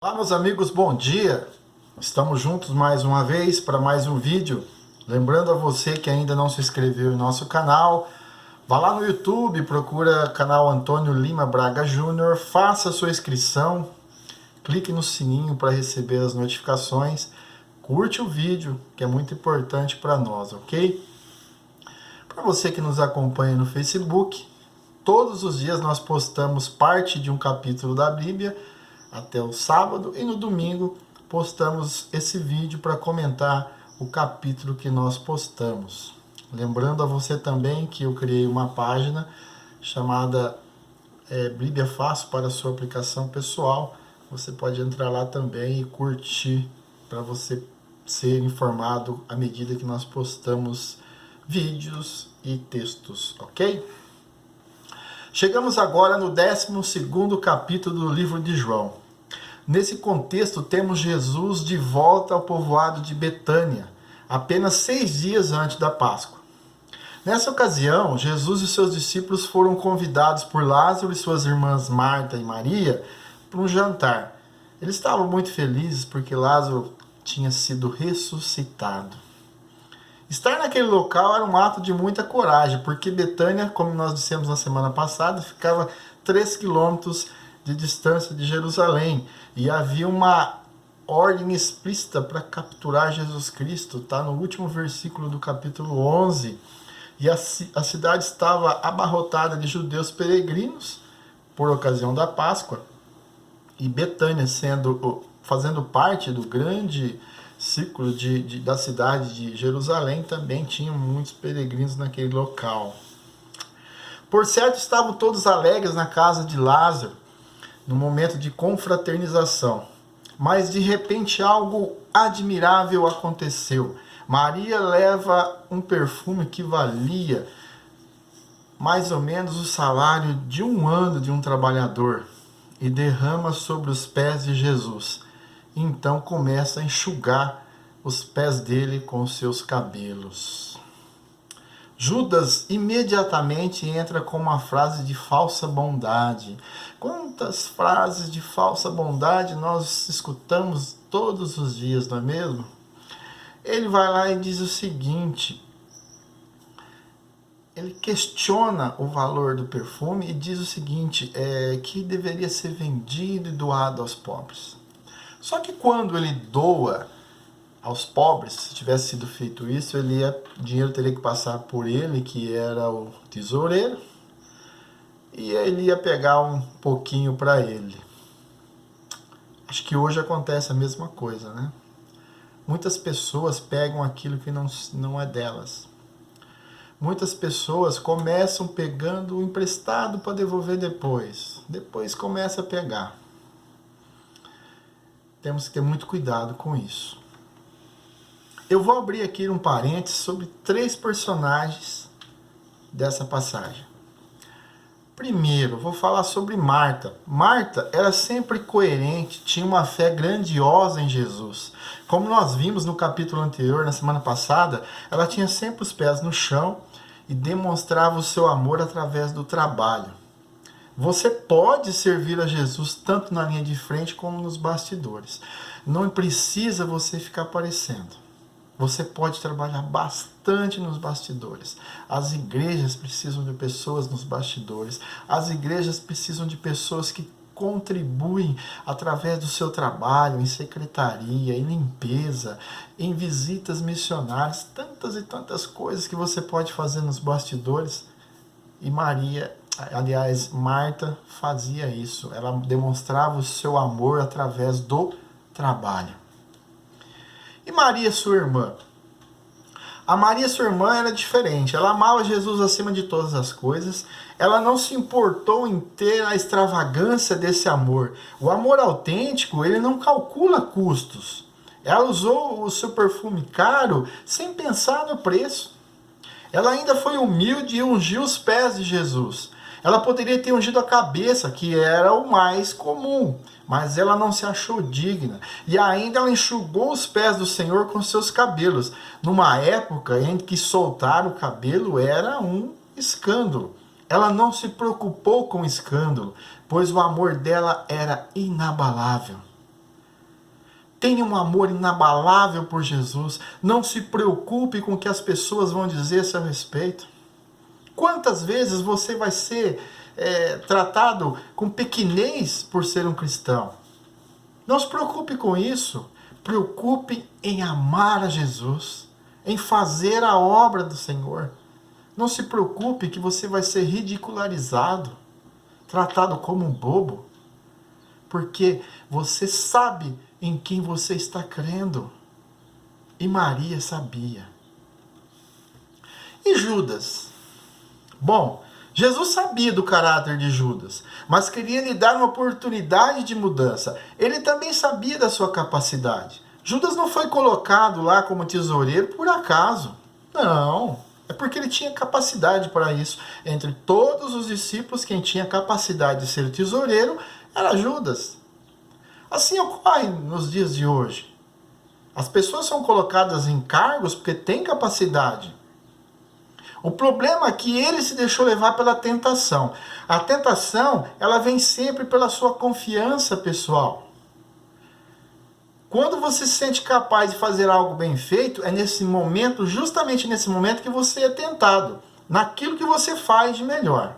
Olá, meus amigos, bom dia! Estamos juntos mais uma vez para mais um vídeo. Lembrando a você que ainda não se inscreveu em nosso canal, vá lá no YouTube, procura canal Antônio Lima Braga Júnior, faça sua inscrição, clique no sininho para receber as notificações, curte o vídeo, que é muito importante para nós, ok? Para você que nos acompanha no Facebook, todos os dias nós postamos parte de um capítulo da Bíblia, até o sábado, e no domingo postamos esse vídeo para comentar o capítulo que nós postamos. Lembrando a você também que eu criei uma página chamada Bíblia Fácil para a sua aplicação pessoal. Você pode entrar lá também e curtir para você ser informado à medida que nós postamos vídeos e textos, ok? Chegamos agora no 12º capítulo do livro de João. Nesse contexto, temos Jesus de volta ao povoado de Betânia, apenas 6 dias antes da Páscoa. Nessa ocasião, Jesus e seus discípulos foram convidados por Lázaro e suas irmãs Marta e Maria para um jantar. Eles estavam muito felizes porque Lázaro tinha sido ressuscitado. Estar naquele local era um ato de muita coragem, porque Betânia, como nós dissemos na semana passada, ficava 3 quilômetros de distância de Jerusalém. E havia uma ordem explícita para capturar Jesus Cristo. Está no último versículo do capítulo 11. E a cidade estava abarrotada de judeus peregrinos por ocasião da Páscoa. E Betânia, fazendo parte do grande círculo da cidade de Jerusalém, também tinham muitos peregrinos naquele local. Por certo, estavam todos alegres na casa de Lázaro, no momento de confraternização. Mas de repente algo admirável aconteceu. Maria leva um perfume que valia mais ou menos o salário de um ano de um trabalhador e derrama sobre os pés de Jesus. Então começa a enxugar os pés dele com seus cabelos. Judas imediatamente entra com uma frase de falsa bondade. Quantas frases de falsa bondade nós escutamos todos os dias, não é mesmo? Ele vai lá e diz o seguinte: ele questiona o valor do perfume e diz o seguinte, que deveria ser vendido e doado aos pobres. Só que quando ele doa aos pobres, se tivesse sido feito isso, o dinheiro teria que passar por ele, que era o tesoureiro, e ele ia pegar um pouquinho para ele. Acho que hoje acontece a mesma coisa, né? Muitas pessoas pegam aquilo que não é delas. Muitas pessoas começam pegando o emprestado para devolver depois. Depois começa a pegar. Temos que ter muito cuidado com isso. Eu vou abrir aqui um parênteses sobre 3 personagens dessa passagem. Primeiro, vou falar sobre Marta. Marta era sempre coerente, tinha uma fé grandiosa em Jesus. Como nós vimos no capítulo anterior, na semana passada, ela tinha sempre os pés no chão e demonstrava o seu amor através do trabalho. Você pode servir a Jesus tanto na linha de frente como nos bastidores. Não precisa você ficar aparecendo. Você pode trabalhar bastante nos bastidores. As igrejas precisam de pessoas nos bastidores. As igrejas precisam de pessoas que contribuem através do seu trabalho, em secretaria, em limpeza, em visitas missionárias, tantas e tantas coisas que você pode fazer nos bastidores. E Marta fazia isso. Ela demonstrava o seu amor através do trabalho. E Maria, sua irmã? A Maria, sua irmã, era diferente. Ela amava Jesus acima de todas as coisas. Ela não se importou em ter a extravagância desse amor. O amor autêntico, ele não calcula custos. Ela usou o seu perfume caro sem pensar no preço. Ela ainda foi humilde e ungiu os pés de Jesus. Ela poderia ter ungido a cabeça, que era o mais comum, mas ela não se achou digna. E ainda ela enxugou os pés do Senhor com seus cabelos, numa época em que soltar o cabelo era um escândalo. Ela não se preocupou com o escândalo, pois o amor dela era inabalável. Tenha um amor inabalável por Jesus. Não se preocupe com o que as pessoas vão dizer a seu respeito. Quantas vezes você vai ser tratado com pequenez por ser um cristão? Não se preocupe com isso. Preocupe em amar a Jesus, em fazer a obra do Senhor. Não se preocupe que você vai ser ridicularizado, tratado como um bobo, porque você sabe em quem você está crendo. E Maria sabia. E Judas? Bom, Jesus sabia do caráter de Judas, mas queria lhe dar uma oportunidade de mudança. Ele também sabia da sua capacidade. Judas não foi colocado lá como tesoureiro por acaso. Não, é porque ele tinha capacidade para isso. Entre todos os discípulos, quem tinha capacidade de ser tesoureiro era Judas. Assim ocorre nos dias de hoje. As pessoas são colocadas em cargos porque têm capacidade. O problema é que ele se deixou levar pela tentação. A tentação, ela vem sempre pela sua confiança pessoal. Quando você se sente capaz de fazer algo bem feito, é nesse momento, justamente nesse momento, que você é tentado. Naquilo que você faz de melhor.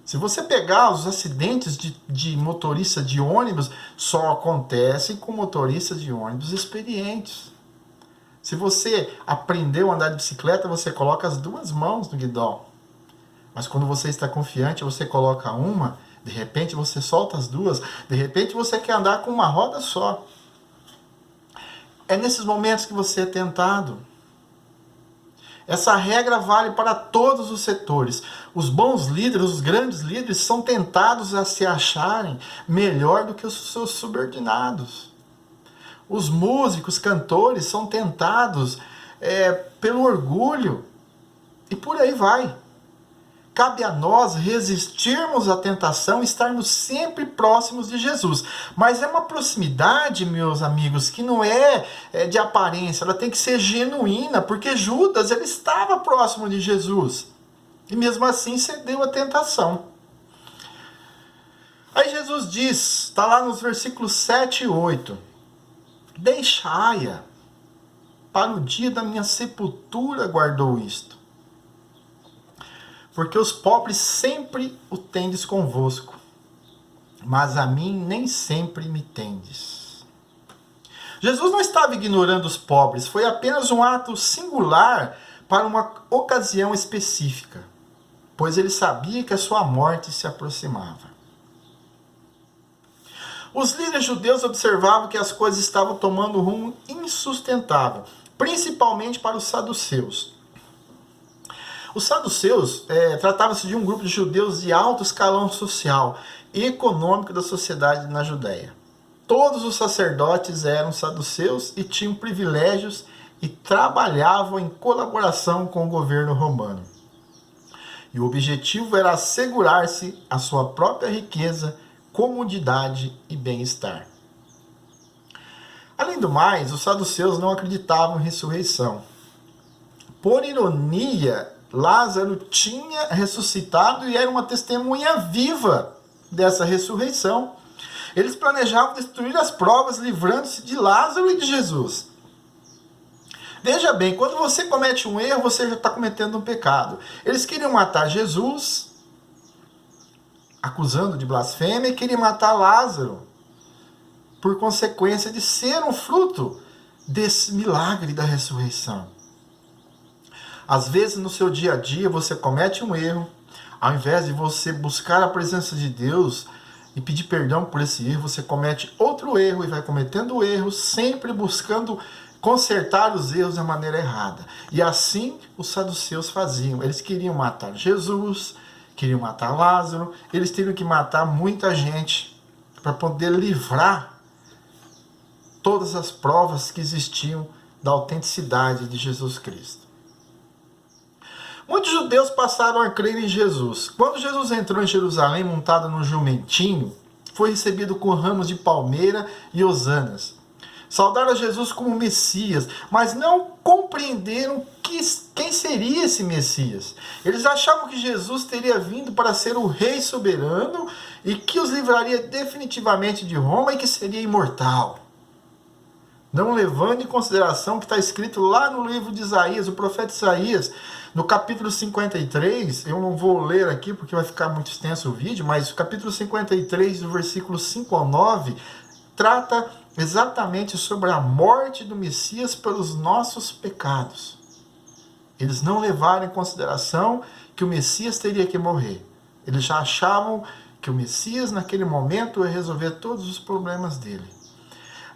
Se você pegar os acidentes de motorista de ônibus, só acontecem com motoristas de ônibus experientes. Se você aprendeu a andar de bicicleta, você coloca as duas mãos no guidão. Mas quando você está confiante, você coloca uma, de repente você solta as duas, de repente você quer andar com uma roda só. É nesses momentos que você é tentado. Essa regra vale para todos os setores. Os bons líderes, os grandes líderes, são tentados a se acharem melhor do que os seus subordinados. Os músicos, cantores, são tentados pelo orgulho. E por aí vai. Cabe a nós resistirmos à tentação e estarmos sempre próximos de Jesus. Mas é uma proximidade, meus amigos, que não é de aparência. Ela tem que ser genuína, porque Judas ele estava próximo de Jesus. E mesmo assim cedeu à tentação. Aí Jesus diz, está lá nos versículos 7 e 8. Deixai-a, para o dia da minha sepultura guardou isto. Porque os pobres sempre o tendes convosco, mas a mim nem sempre me tendes. Jesus não estava ignorando os pobres, foi apenas um ato singular para uma ocasião específica, pois ele sabia que a sua morte se aproximava. Os líderes judeus observavam que as coisas estavam tomando um rumo insustentável, principalmente para os saduceus. Os saduceus tratava-se de um grupo de judeus de alto escalão social e econômico da sociedade na Judéia. Todos os sacerdotes eram saduceus e tinham privilégios e trabalhavam em colaboração com o governo romano. E o objetivo era assegurar-se a sua própria riqueza, comodidade e bem-estar. Além do mais, os saduceus não acreditavam em ressurreição. Por ironia, Lázaro tinha ressuscitado e era uma testemunha viva dessa ressurreição. Eles planejavam destruir as provas, livrando-se de Lázaro e de Jesus. Veja bem, quando você comete um erro, você já está cometendo um pecado. Eles queriam matar Jesus, acusando de blasfêmia, e queriam matar Lázaro, por consequência de ser um fruto desse milagre da ressurreição. Às vezes no seu dia a dia você comete um erro, ao invés de você buscar a presença de Deus e pedir perdão por esse erro, você comete outro erro e vai cometendo erros, sempre buscando consertar os erros da maneira errada. E assim os saduceus faziam. Eles queriam matar Jesus, queriam matar Lázaro, eles teriam que matar muita gente para poder livrar todas as provas que existiam da autenticidade de Jesus Cristo. Muitos judeus passaram a crer em Jesus. Quando Jesus entrou em Jerusalém montado num jumentinho, foi recebido com ramos de palmeira e hosanas. Saudaram a Jesus como Messias, mas não compreenderam quem seria esse Messias. Eles achavam que Jesus teria vindo para ser o rei soberano e que os livraria definitivamente de Roma e que seria imortal. não levando em consideração o que está escrito lá no livro de Isaías, o profeta Isaías, no capítulo 53, eu não vou ler aqui porque vai ficar muito extenso o vídeo, mas o capítulo 53, do versículo 5 ao 9, trata exatamente sobre a morte do Messias pelos nossos pecados. Eles não levaram em consideração que o Messias teria que morrer. Eles já achavam que o Messias, naquele momento, ia resolver todos os problemas dele.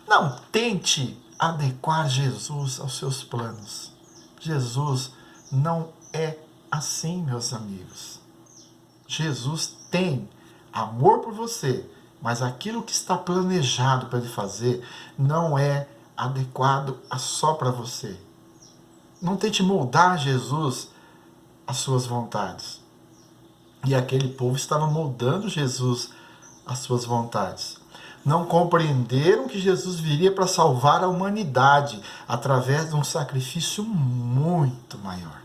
Não tente adequar Jesus aos seus planos. Jesus não é assim, meus amigos. Jesus tem amor por você, mas aquilo que está planejado para ele fazer não é adequado só para você. Não tente moldar Jesus às suas vontades. E aquele povo estava moldando Jesus às suas vontades. Não compreenderam que Jesus viria para salvar a humanidade através de um sacrifício muito maior.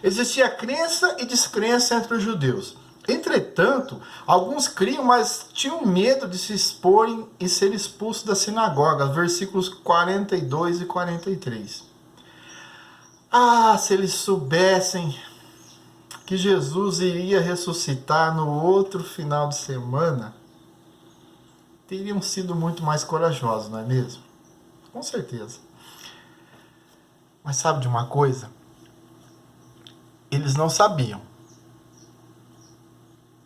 Existia crença e descrença entre os judeus. Entretanto, alguns criam, mas tinham medo de se exporem e ser expulsos da sinagoga. Versículos 42 e 43. Ah, se eles soubessem que Jesus iria ressuscitar no outro final de semana, teriam sido muito mais corajosos, não é mesmo? Com certeza. Mas sabe de uma coisa? Eles não sabiam.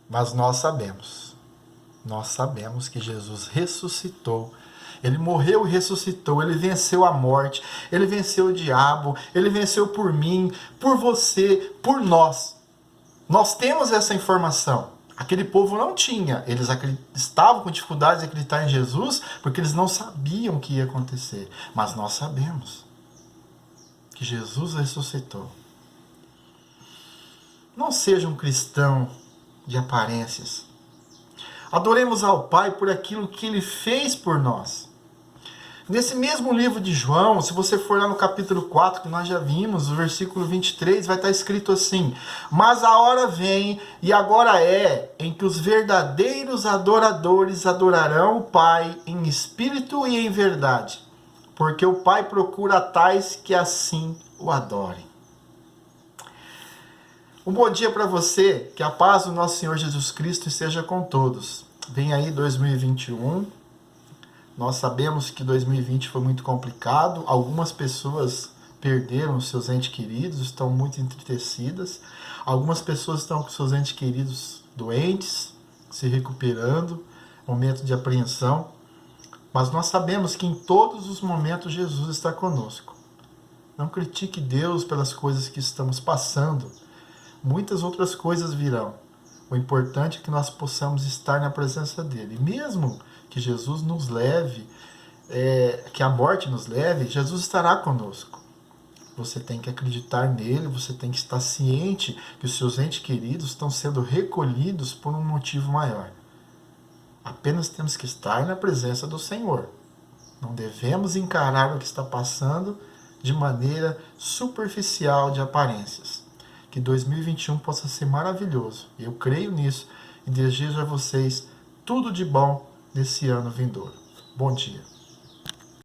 Mas nós sabemos. Nós sabemos que Jesus ressuscitou. Ele morreu e ressuscitou. Ele venceu a morte. Ele venceu o diabo. Ele venceu por mim, por você, por nós. Nós temos essa informação. Aquele povo não tinha. Eles estavam com dificuldade de acreditar em Jesus porque eles não sabiam o que ia acontecer. Mas nós sabemos que Jesus ressuscitou. Não seja um cristão de aparências. Adoremos ao Pai por aquilo que Ele fez por nós. Nesse mesmo livro de João, se você for lá no capítulo 4, que nós já vimos, o versículo 23, vai estar escrito assim: mas a hora vem, e agora é, em que os verdadeiros adoradores adorarão o Pai em espírito e em verdade, porque o Pai procura tais que assim o adorem. Um bom dia para você, que a paz do nosso Senhor Jesus Cristo esteja com todos. Vem aí 2021, nós sabemos que 2020 foi muito complicado, algumas pessoas perderam os seus entes queridos, estão muito entristecidas, algumas pessoas estão com seus entes queridos doentes, se recuperando, momento de apreensão, mas nós sabemos que em todos os momentos Jesus está conosco. Não critique Deus pelas coisas que estamos passando, muitas outras coisas virão. O importante é que nós possamos estar na presença dele. E mesmo que Jesus nos leve, que a morte nos leve, Jesus estará conosco. Você tem que acreditar nele, você tem que estar ciente que os seus entes queridos estão sendo recolhidos por um motivo maior. Apenas temos que estar na presença do Senhor. Não devemos encarar o que está passando de maneira superficial de aparências. Que 2021 possa ser maravilhoso. Eu creio nisso e desejo a vocês tudo de bom nesse ano vindouro. Bom dia.